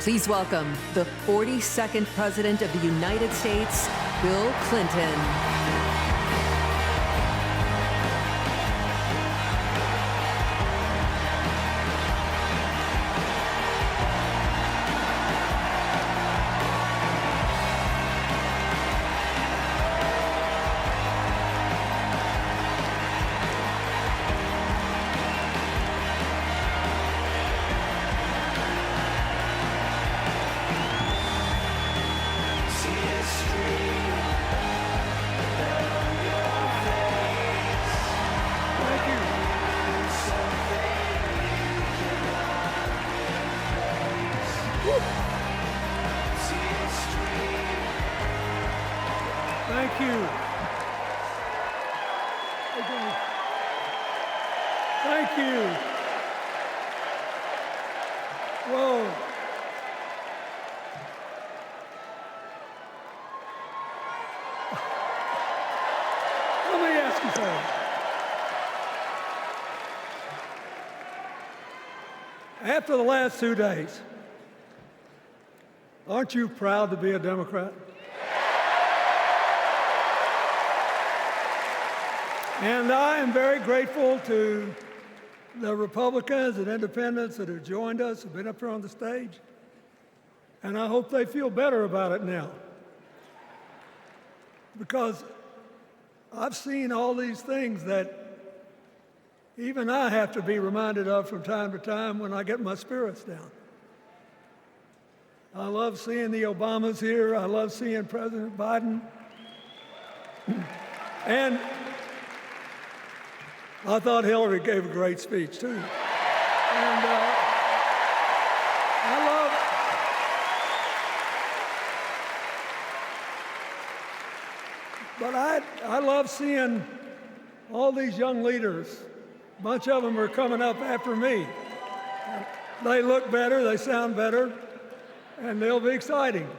Please welcome the 42nd President of the United States, Bill Clinton. Thank you. Okay. Thank you. Whoa. Let me ask you something. After the last 2 days, aren't you proud to be a Democrat? And I am very grateful to the Republicans and independents that have joined us, have been up here on the stage. And I hope they feel better about it now. Because I've seen all these things that even I have to be reminded of from time to time when I get my spirits down. I love seeing the Obamas here. I love seeing President Biden. And I thought Hillary gave a great speech, too. And I love seeing all these young leaders. A bunch of them are coming up after me. They look better, they sound better, and they'll be exciting.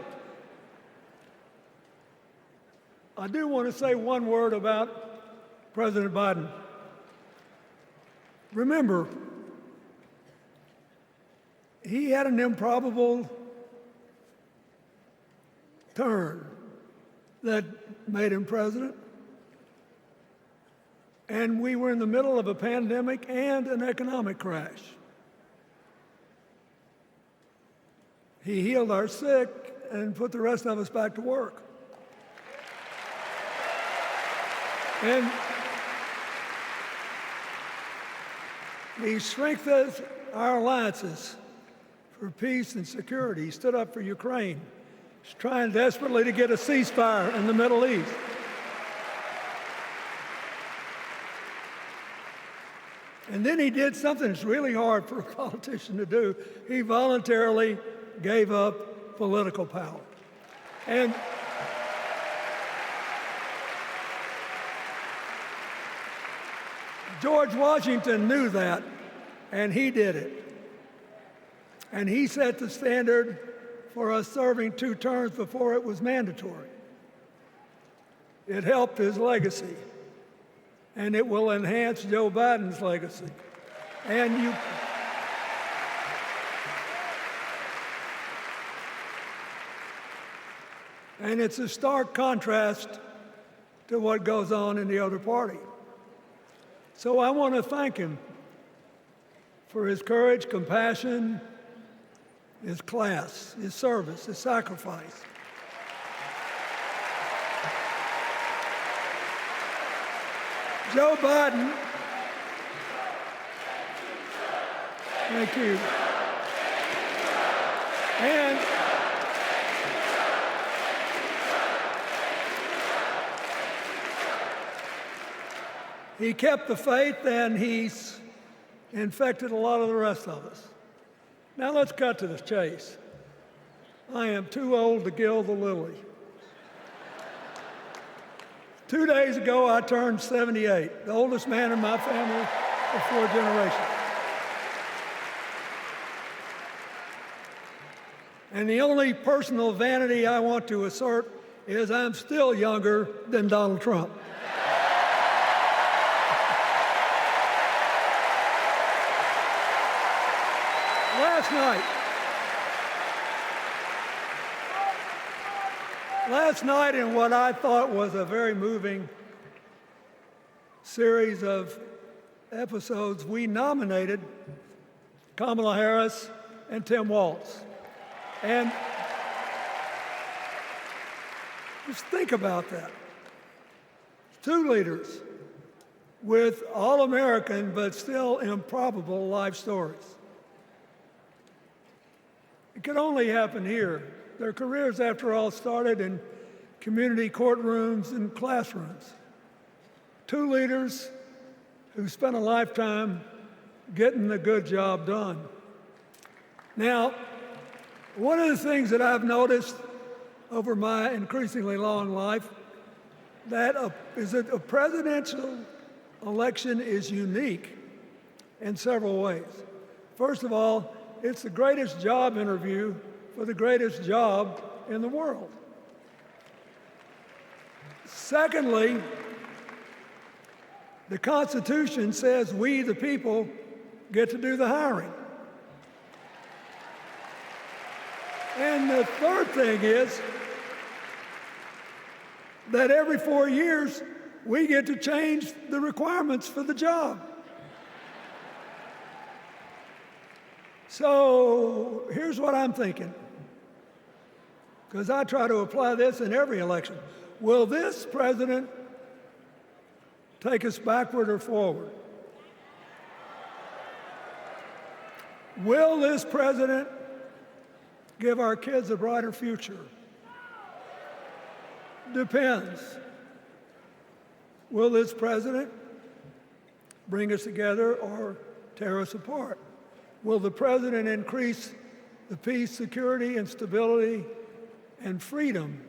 I do want to say one word about President Biden. Remember, he had an improbable turn that made him president. And we were in the middle of a pandemic and an economic crash. He healed our sick and put the rest of us back to work. And he strengthened our alliances for peace and security. He stood up for Ukraine. He's trying desperately to get a ceasefire in the Middle East. And then he did something that's really hard for a politician to do. He voluntarily gave up political power. And George Washington knew that, and he did it. And he set the standard for us serving 2 terms before it was mandatory. It helped his legacy, and it will enhance Joe Biden's legacy. And it's a stark contrast to what goes on in the other party. So I want to thank him for his courage, compassion, his class, his service, his sacrifice. Joe Biden, thank you. And he kept the faith, and he's infected a lot of the rest of us. Now let's cut to the chase. I am too old to gild the lily. 2 days ago, I turned 78, the oldest man in my family of 4 generations. And the only personal vanity I want to assert is I'm still younger than Donald Trump. Last night, in what I thought was a very moving series of episodes, we nominated Kamala Harris and Tim Walz. And just think about that. Two leaders with all-American but still improbable life stories. It could only happen here. Their careers, after all, started in community courtrooms and classrooms. Two leaders who spent a lifetime getting the good job done. Now, one of the things that I've noticed over my increasingly long life is that a presidential election is unique in several ways. First of all, it's the greatest job interview for the greatest job in the world. Secondly, the Constitution says we, the people, get to do the hiring. And the third thing is that every 4 years, we get to change the requirements for the job. So here's what I'm thinking, because I try to apply this in every election. Will this president take us backward or forward? Will this president give our kids a brighter future? Depends. Will this president bring us together or tear us apart? Will the president increase the peace, security, and stability and freedom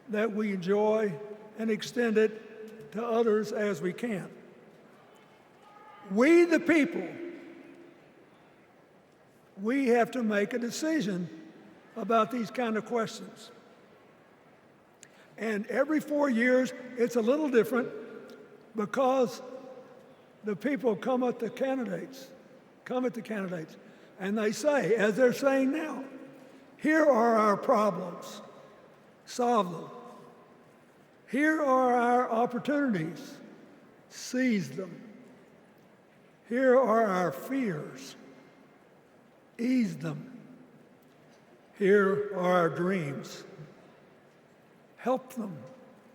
that we enjoy and extend it to others as we can? We, the people, we have to make a decision about these kind of questions. And every 4 years, it's a little different because the people come at the candidates, and they say, as they're saying now, here are our problems, solve them. Here are our opportunities, seize them. Here are our fears, ease them. Here are our dreams, help them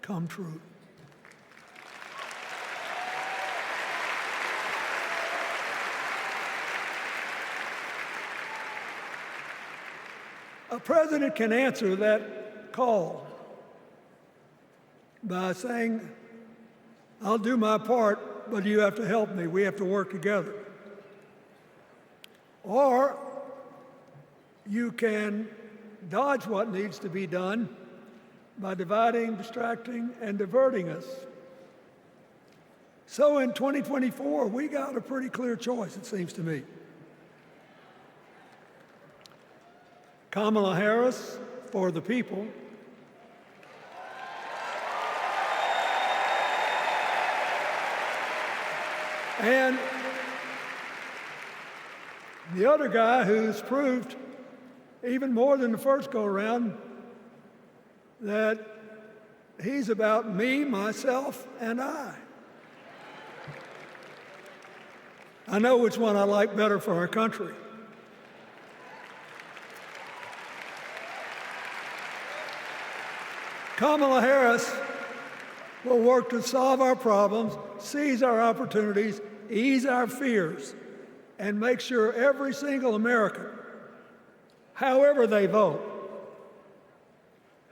come true. A president can answer that call by saying, I'll do my part, but you have to help me. We have to work together. Or you can dodge what needs to be done by dividing, distracting, and diverting us. So in 2024, we got a pretty clear choice, it seems to me. Kamala Harris for the people, and the other guy who's proved even more than the first go-around that he's about me, myself, and I. I know which one I like better for our country. Kamala Harris will work to solve our problems, seize our opportunities, ease our fears, and make sure every single American, however they vote,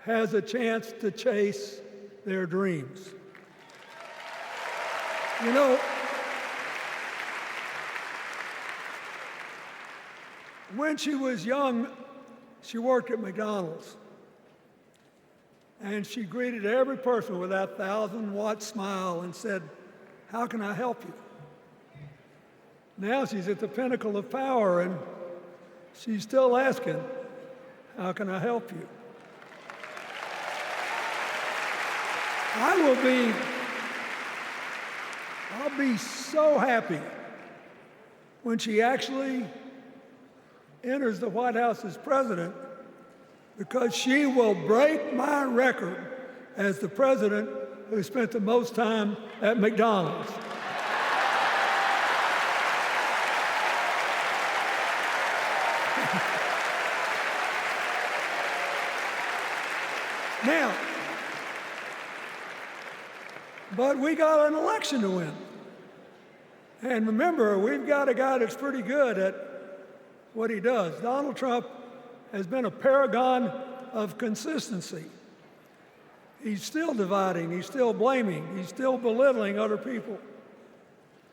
has a chance to chase their dreams. You know, when she was young, she worked at McDonald's. And she greeted every person with that 1,000-watt smile and said, "How can I help you?" Now she's at the pinnacle of power, and she's still asking, "How can I help you?" I'll be so happy when she actually enters the White House as president because she will break my record as the president who spent the most time at McDonald's. Now, but we got an election to win. And remember, we've got a guy that's pretty good at what he does. Donald Trump has been a paragon of consistency. He's still dividing, he's still blaming, he's still belittling other people.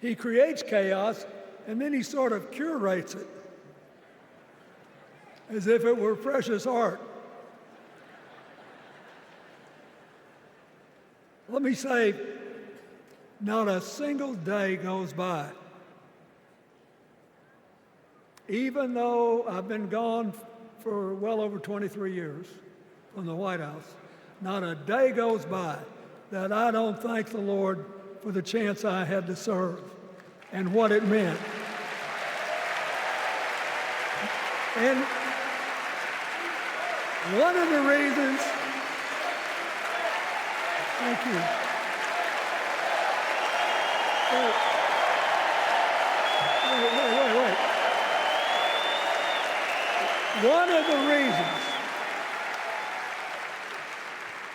He creates chaos, and then he sort of curates it as if it were precious art. Let me say, not a single day goes by, even though I've been gone for well over 23 years from the White House, not a day goes by that I don't thank the Lord for the chance I had to serve and what it meant. And one of the reasons, thank you. Wait.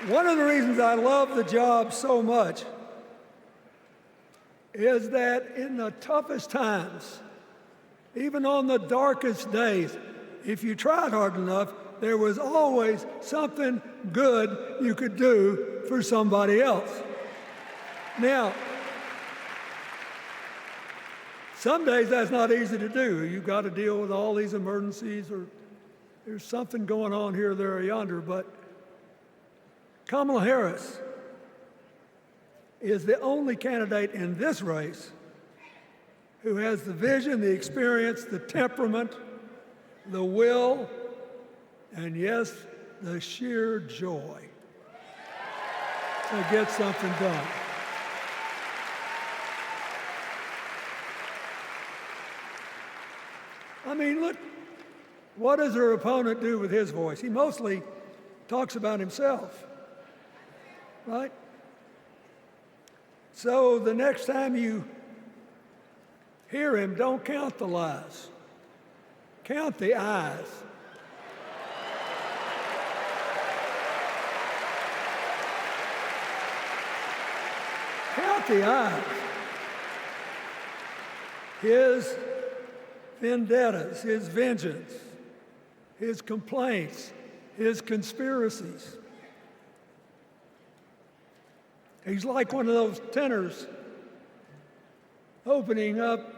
One of the reasons I love the job so much is that in the toughest times, even on the darkest days, if you tried hard enough, there was always something good you could do for somebody else. Now, some days that's not easy to do. You've got to deal with all these emergencies, or there's something going on here, there, or yonder. But Kamala Harris is the only candidate in this race who has the vision, the experience, the temperament, the will, and yes, the sheer joy to get something done. I mean, look, what does her opponent do with his voice? He mostly talks about himself, right? So the next time you hear him, don't count the lies. Count the eyes. Count the eyes. His vendettas, his vengeance, his complaints, his conspiracies. He's like one of those tenors opening up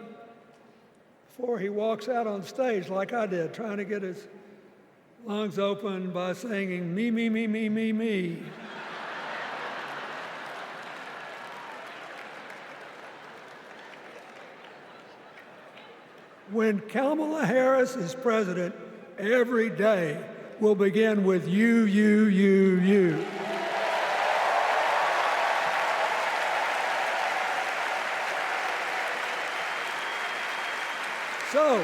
before he walks out on stage, like I did, trying to get his lungs open by singing, me, me, me, me, me, me. When Kamala Harris is president, every day will begin with you, you, you, you. So,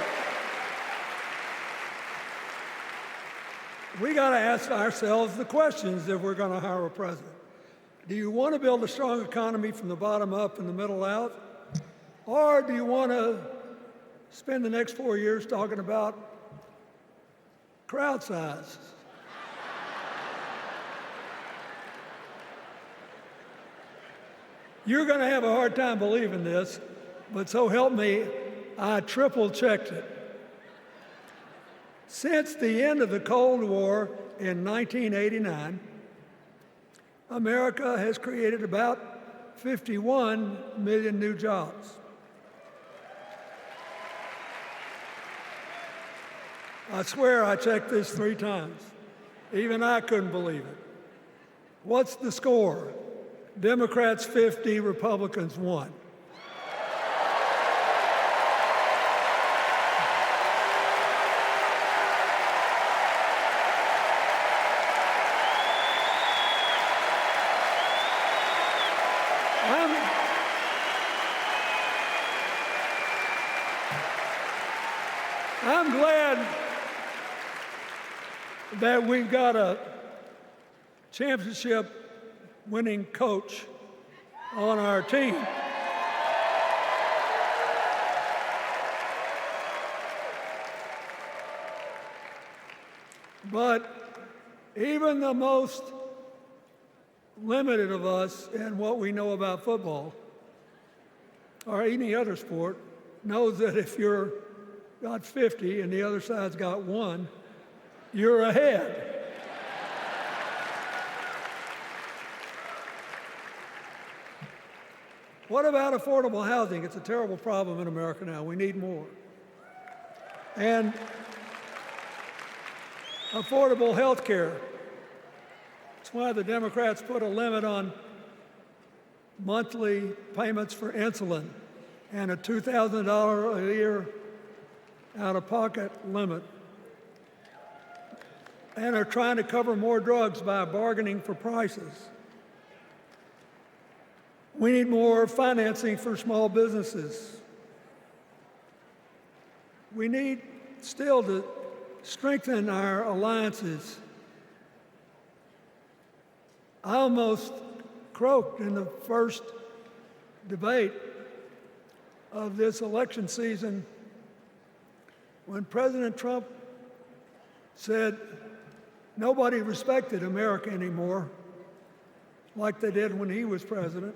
we got to ask ourselves the questions if we're going to hire a president. Do you want to build a strong economy from the bottom up and the middle out? Or do you want to spend the next 4 years talking about crowd size? You're going to have a hard time believing this, but so help me, I triple-checked it. Since the end of the Cold War in 1989, America has created about 51 million new jobs. I swear I checked this 3 times. Even I couldn't believe it. What's the score? Democrats 50, Republicans 1. that we've got a championship winning coach on our team. But even the most limited of us in what we know about football or any other sport knows that if you're got 50 and the other side's got 1, you're ahead. What about affordable housing? It's a terrible problem in America now. We need more. And affordable health care. That's why the Democrats put a limit on monthly payments for insulin and a $2,000 a year out-of-pocket limit. And are trying to cover more drugs by bargaining for prices. We need more financing for small businesses. We need still to strengthen our alliances. I almost croaked in the first debate of this election season when President Trump said nobody respected America anymore like they did when he was president.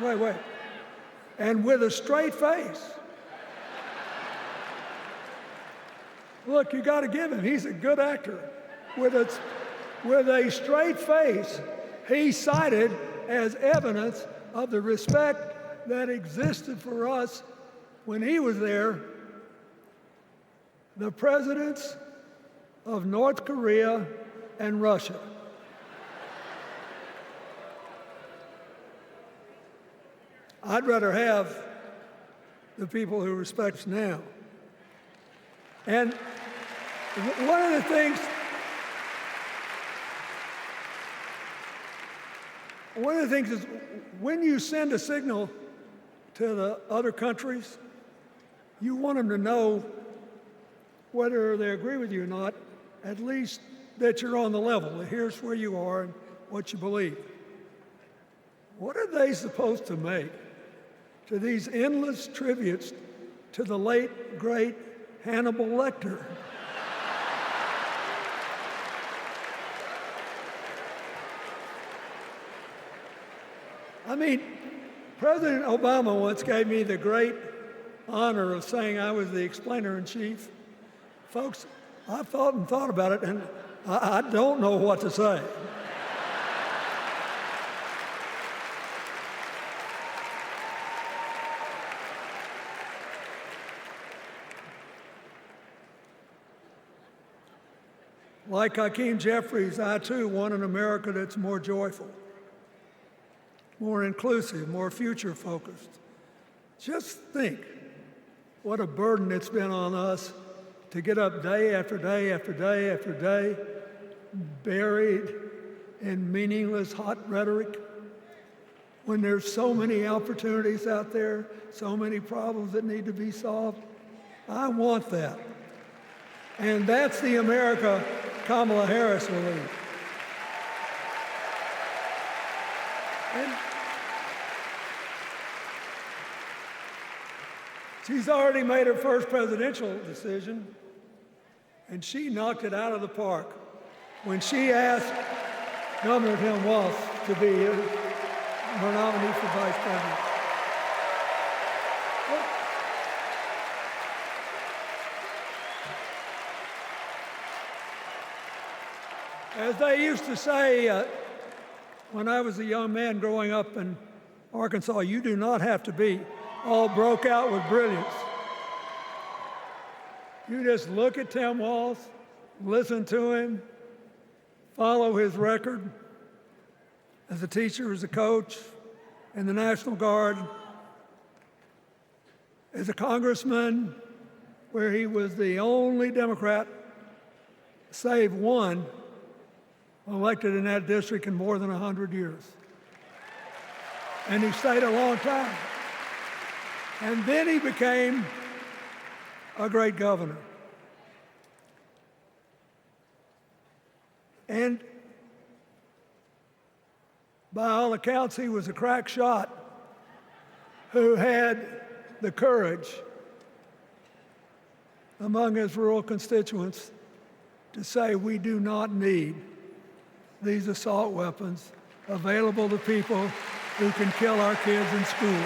Wait. And with a straight face. Look, you got to give him. He's a good actor. With a straight face, he cited as evidence of the respect that existed for us when he was there the presidents of North Korea and Russia. I'd rather have the people who respect us now. And one of the things is when you send a signal to the other countries, you want them to know whether they agree with you or not, at least that you're on the level. Here's where you are and what you believe. What are they supposed to make to these endless tributes to the late, great Hannibal Lecter? I mean, President Obama once gave me the great honor of saying I was the explainer-in-chief. Folks, I've thought and thought about it, and I don't know what to say. Like Hakeem Jeffries, I too want an America that's more joyful, more inclusive, more future-focused. Just think what a burden it's been on us to get up day after day after day after day, buried in meaningless hot rhetoric, when there's so many opportunities out there, so many problems that need to be solved. I want that. And that's the America Kamala Harris will lead. And she's already made her first presidential decision, and she knocked it out of the park when she asked Governor Tim Walz to be her nominee for vice president. As they used to say when I was a young man growing up in Arkansas, you do not have to be all broke out with brilliance. You just look at Tim Walz, listen to him, follow his record as a teacher, as a coach, in the National Guard, as a congressman, where he was the only Democrat, save one, elected in that district in more than 100 years. And he stayed a long time. And then he became a great governor. And by all accounts, he was a crack shot who had the courage among his rural constituents to say, we do not need these assault weapons available to people who can kill our kids in school.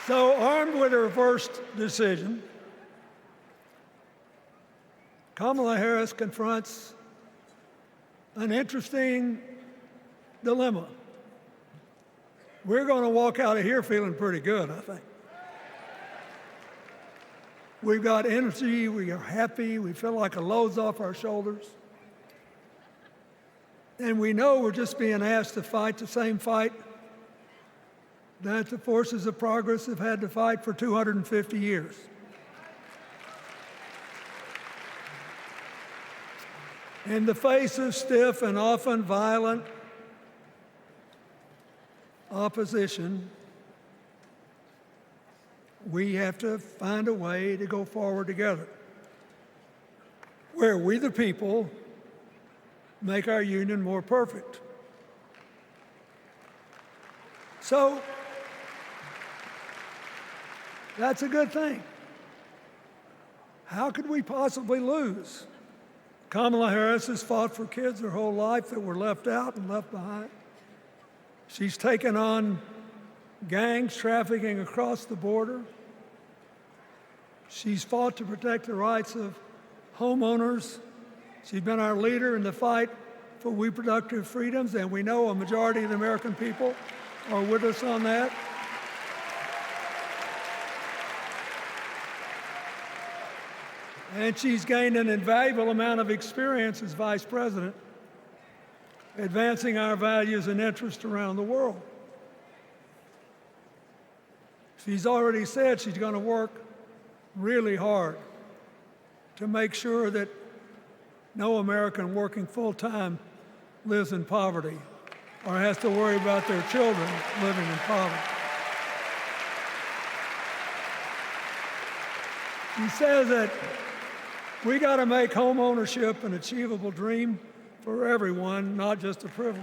So, armed with a reversed decision, Kamala Harris confronts an interesting dilemma. We're going to walk out of here feeling pretty good, I think. We've got energy, we are happy, we feel like a load's off our shoulders. And we know we're just being asked to fight the same fight that the forces of progress have had to fight for 250 years. In the face of stiff and often violent opposition, we have to find a way to go forward together, where we the people make our union more perfect. So, that's a good thing. How could we possibly lose? Kamala Harris has fought for kids her whole life that were left out and left behind. She's taken on gangs trafficking across the border. She's fought to protect the rights of homeowners. She's been our leader in the fight for reproductive freedoms, and we know a majority of the American people are with us on that. And she's gained an invaluable amount of experience as vice president, advancing our values and interests around the world. She's already said she's going to work really hard to make sure that no American working full-time lives in poverty or has to worry about their children living in poverty. She says that we got to make home ownership an achievable dream for everyone, not just a privilege.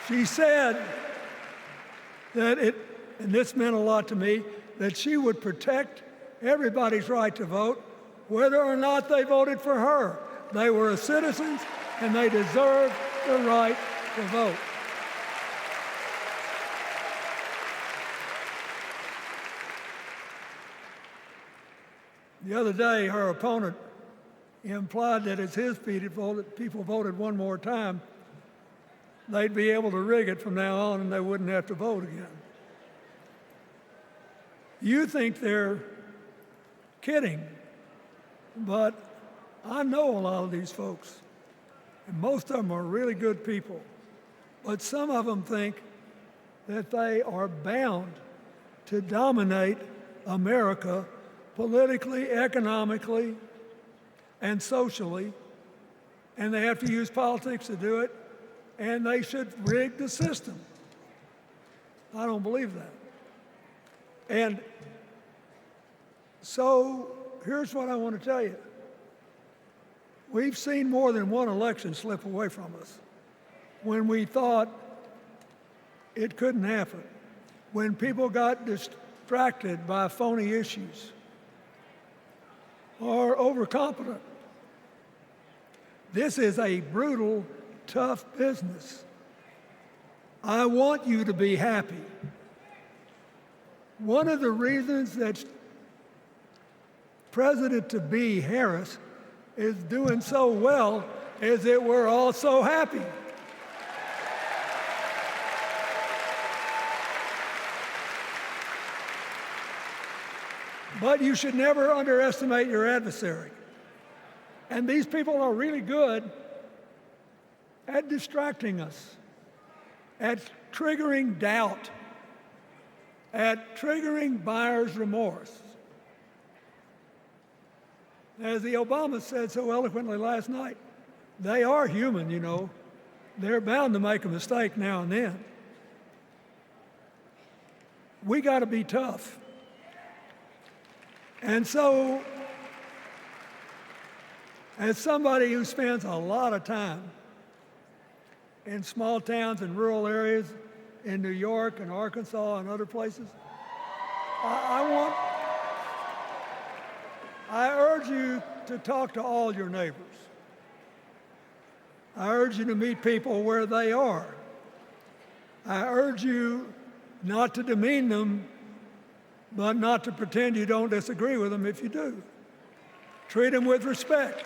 She said that and this meant a lot to me, that she would protect everybody's right to vote, whether or not they voted for her. They were citizens and they deserved the right to vote. The other day, her opponent implied that as his people voted one more time, they'd be able to rig it from now on and they wouldn't have to vote again. You think they're kidding, but I know a lot of these folks, and most of them are really good people, but some of them think that they are bound to dominate America politically, economically, and socially, and they have to use politics to do it, and they should rig the system. I don't believe that. And so here's what I want to tell you. We've seen more than one election slip away from us when we thought it couldn't happen, when people got distracted by phony issues or overconfident. This is a brutal, tough business. I want you to be happy. One of the reasons that President-to-be Harris is doing so well is that we're all so happy. But you should never underestimate your adversary. And these people are really good at distracting us, at triggering doubt, at triggering buyer's remorse. As the Obama said so eloquently last night, They are human, you know. They're bound to make a mistake now and then. We got to be tough. And so, as somebody who spends a lot of time in small towns and rural areas in New York and Arkansas and other places, I urge you to talk to all your neighbors. I urge you to meet people where they are. I urge you not to demean them, but not to pretend you don't disagree with them if you do. Treat them with respect,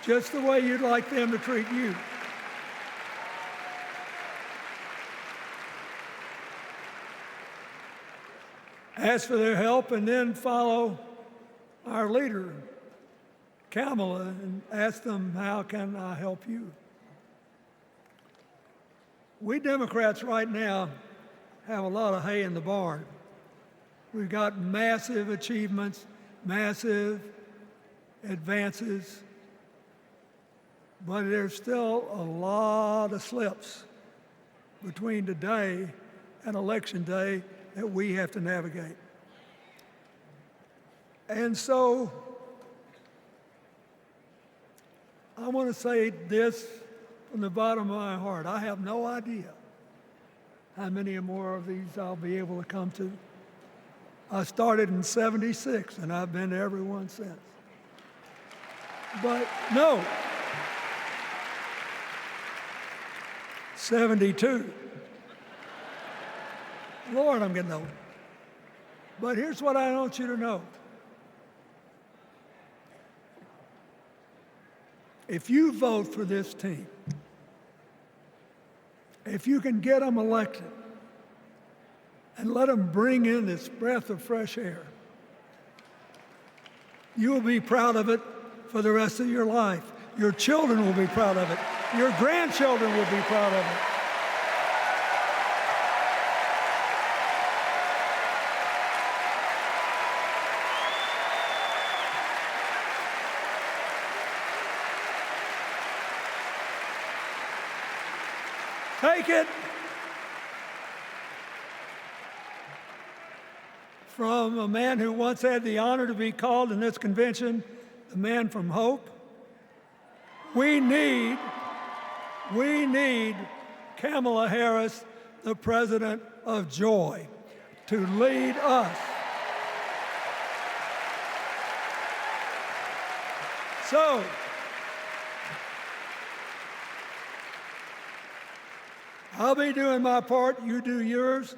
just the way you'd like them to treat you. Ask for their help and then follow our leader, Kamala, and ask them, how can I help you? We Democrats right now have a lot of hay in the barn. We've got massive achievements, massive advances, but there's still a lot of slips between today and Election Day that we have to navigate. And so I want to say this from the bottom of my heart. I have no idea how many more of these I'll be able to come to. I started in '76, and I've been to every one since. But no, 72. Lord, I'm getting old. But here's what I want you to know. If you vote for this team, if you can get them elected and let them bring in this breath of fresh air, you will be proud of it for the rest of your life. Your children will be proud of it. Your grandchildren will be proud of it. Take it from a man who once had the honor to be called in this convention the man from hope. We need Kamala Harris, the president of joy, to lead us. So, I'll be doing my part, you do yours.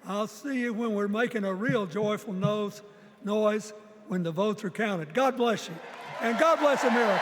I'll see you when we're making a real joyful noise when the votes are counted. God bless you, and God bless America.